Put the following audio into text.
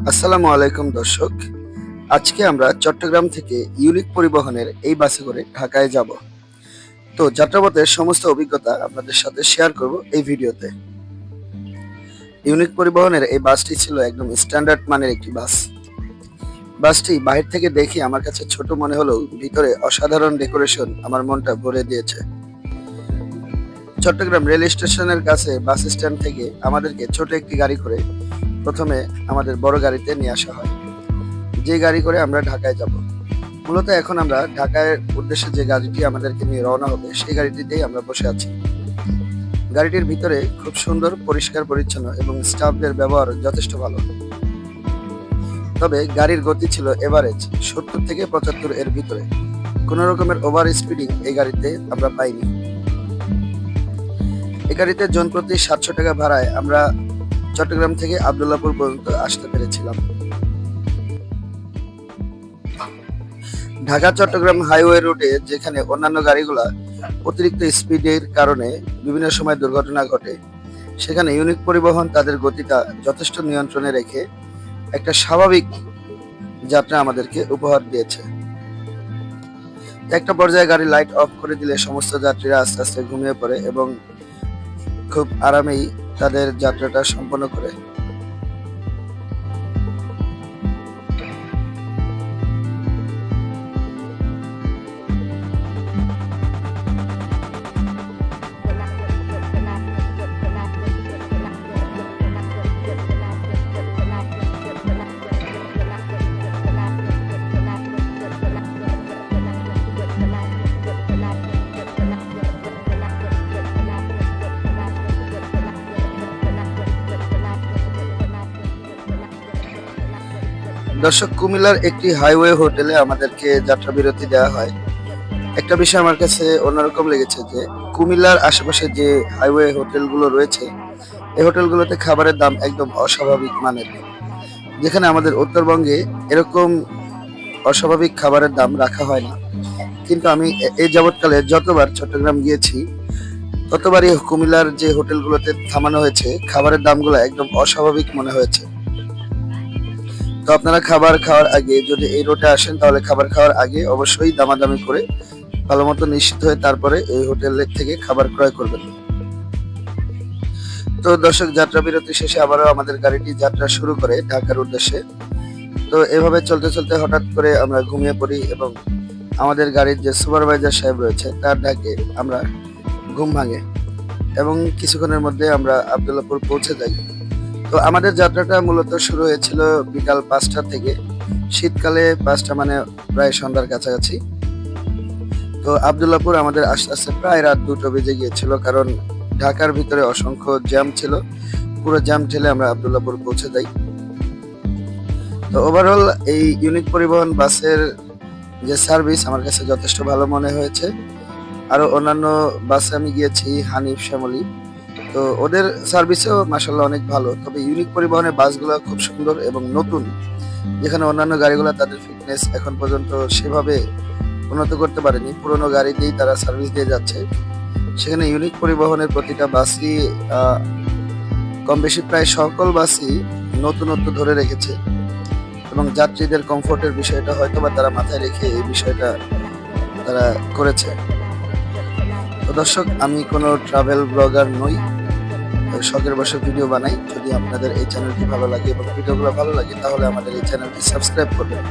আসসালামু আলাইকুম দর্শক। আজকে আমরা চট্টগ্রাম থেকে ইউনিক পরিবহনের এই বাসে করে ঢাকায় যাব। তো যাত্রাপথের সমস্ত অভিজ্ঞতা আপনাদের সাথে শেয়ার করব এই ভিডিওতে। ইউনিক পরিবহনের এই বাসটি ছিল একদম স্ট্যান্ডার্ড মানের একটি বাস। বাসটি বাহির থেকে দেখে আমার কাছে ছোট মনে হলেও ভিতরে অসাধারণ ডেকোরেশন আমার মনটা ভরে দিয়েছে। চট্টগ্রাম রেল স্টেশনের কাছে বাস স্ট্যান্ড থেকে আমাদেরকে ছোট একটি গাড়ি করে প্রথমে আমাদের বড় গাড়িতে নিয়ে আসা হয়, যে গাড়ি করে আমরা ঢাকায় যাব। মূলত এখন আমরা ঢাকার উদ্দেশ্যে যে গাড়িটি আমাদেরকে নিয়ে রওনা হবে সেই গাড়িটিতেই আমরা বসে আছি। গাড়িটির ভিতরে খুব সুন্দর, পরিষ্কার পরিচ্ছন্ন এবং স্টাফদের ব্যবহার যথেষ্ট ভালো। তবে গাড়ির গতি ছিল এভারেজ 70 থেকে 75 এর ভিতরে। কোনো রকমের ওভার স্পিডিং এই গাড়িতে আমরা পাইনি। এই গাড়িতে জন প্রতি 700 টাকা ভাড়ায় আমরা চট্টগ্রাম থেকে আব্দুল্লাহপুর পর্যন্ত আসতে পেরেছিলাম। ঢাকা চট্টগ্রাম হাইওয়ে রুটে যেখানে অন্যান্য গাড়িগুলা অতিরিক্ত স্পিডের কারণে বিভিন্ন সময় দুর্ঘটনা ঘটে, সেখানে ইউনিক পরিবহন তাদের গতিটা যথেষ্ট নিয়ন্ত্রণে রেখে একটা স্বাভাবিক যাত্রা আমাদেরকে উপহার দিয়েছে। একটা পর্যায়ে গাড়ি লাইট অফ করে দিলে সমস্ত যাত্রীরা আস্তে আস্তে ঘুমিয়ে পড়ে এবং খুব আরামেই তাদের যাত্রাটা সম্পন্ন করে। দর্শক, কুমিল্লার একটি হাইওয়ে হোটেলে আমাদেরকে যাত্রা বিরতি দেওয়া হয়। একটা বিষয় আমার কাছে অন্যরকম লেগেছে যে কুমিল্লার আশেপাশে যে হাইওয়ে হোটেলগুলো রয়েছে এই হোটেলগুলোতে খাবারের দাম একদম অস্বাভাবিক মানের, যেখানে আমাদের উত্তরবঙ্গে এরকম অস্বাভাবিক খাবারের দাম রাখা হয় না। কিন্তু আমি এই যাবৎকালে যতবার চট্টগ্রাম গিয়েছি ততবারই কুমিল্লার যে হোটেলগুলোতে থামানো হয়েছে খাবারের দামগুলো একদম অস্বাভাবিক মনে হয়েছে। তো আপনারা খাবার খাওয়ার আগে যদি এই রোডে আসেন তাহলে খাবার খাওয়ার আগে অবশ্যই দামাদামি করে ভালো মতো নিশ্চিত হয়ে তারপরে এই হোটেলের থেকে খাবার ক্রয় করবেন। তো দর্শক, যাত্রা বিরতি শেষে আবারও আমাদের গাড়িটি যাত্রা শুরু করে ঢাকার উদ্দেশ্যে। তো এভাবে চলতে চলতে হঠাৎ করে আমরা ঘুমিয়ে পড়ি এবং আমাদের গাড়ির যে সুপারভাইজার সাহেব রয়েছে তার ডাকে আমরা ঘুম ভাঙে এবং কিছুক্ষণের মধ্যে আমরা আব্দুল্লাহপুর পৌঁছে যাই। তো আমাদের যাত্রাটা মূলত শুরু হয়েছিল বিকাল 5টা থেকে। শীতকালে 5টা মানে প্রায় সন্ধ্যার কাছাকাছি। তো আব্দুল্লাহপুর আমাদের আস্তে আস্তে প্রায় রাত 2টো বেজে গিয়েছিল, কারণ ঢাকার ভিতরে অসংখ্য জ্যাম ছিল। পুরো জ্যাম ঠেলে আমরা আব্দুল্লাহপুর পৌঁছে যাই। তো ওভারঅল এই ইউনিক পরিবহন বাসের যে সার্ভিস আমার কাছে যথেষ্ট ভালো মনে হয়েছে। আরো অন্যান্য বাসে আমি গিয়েছি, হানিফ, শ্যামলী, তো ওদের সার্ভিসও মাশাআল্লাহ অনেক ভালো। তবে ইউনিক পরিবহনের বাসগুলো খুব সুন্দর এবং নতুন, যেখানে অন্যান্য গাড়িগুলো তাদের ফিটনেস এখন পর্যন্ত সেভাবে উন্নত করতে পারেনি, পুরোনো গাড়ি দিয়েই তারা সার্ভিস দিয়ে যাচ্ছে। সেখানে ইউনিক পরিবহনের প্রতিটা বাসই কম বেশি প্রায় সকল বাসই নতুনত্ব ধরে রেখেছে এবং যাত্রীদের কমফোর্টের বিষয়টা হয়তোবা তারা মাথায় রেখে এই বিষয়টা তারা করেছে। তো দর্শক, আমি কোনো ট্রাভেল ব্লগার নই, শখের বসে ভিডিও বানাই। যদি আপনাদের এই চ্যানেলটি ভালো লাগে এবং ভিডিওগুলো ভালো লাগে তাহলে আমাদের এই চ্যানেলটি সাবস্ক্রাইব করবেন।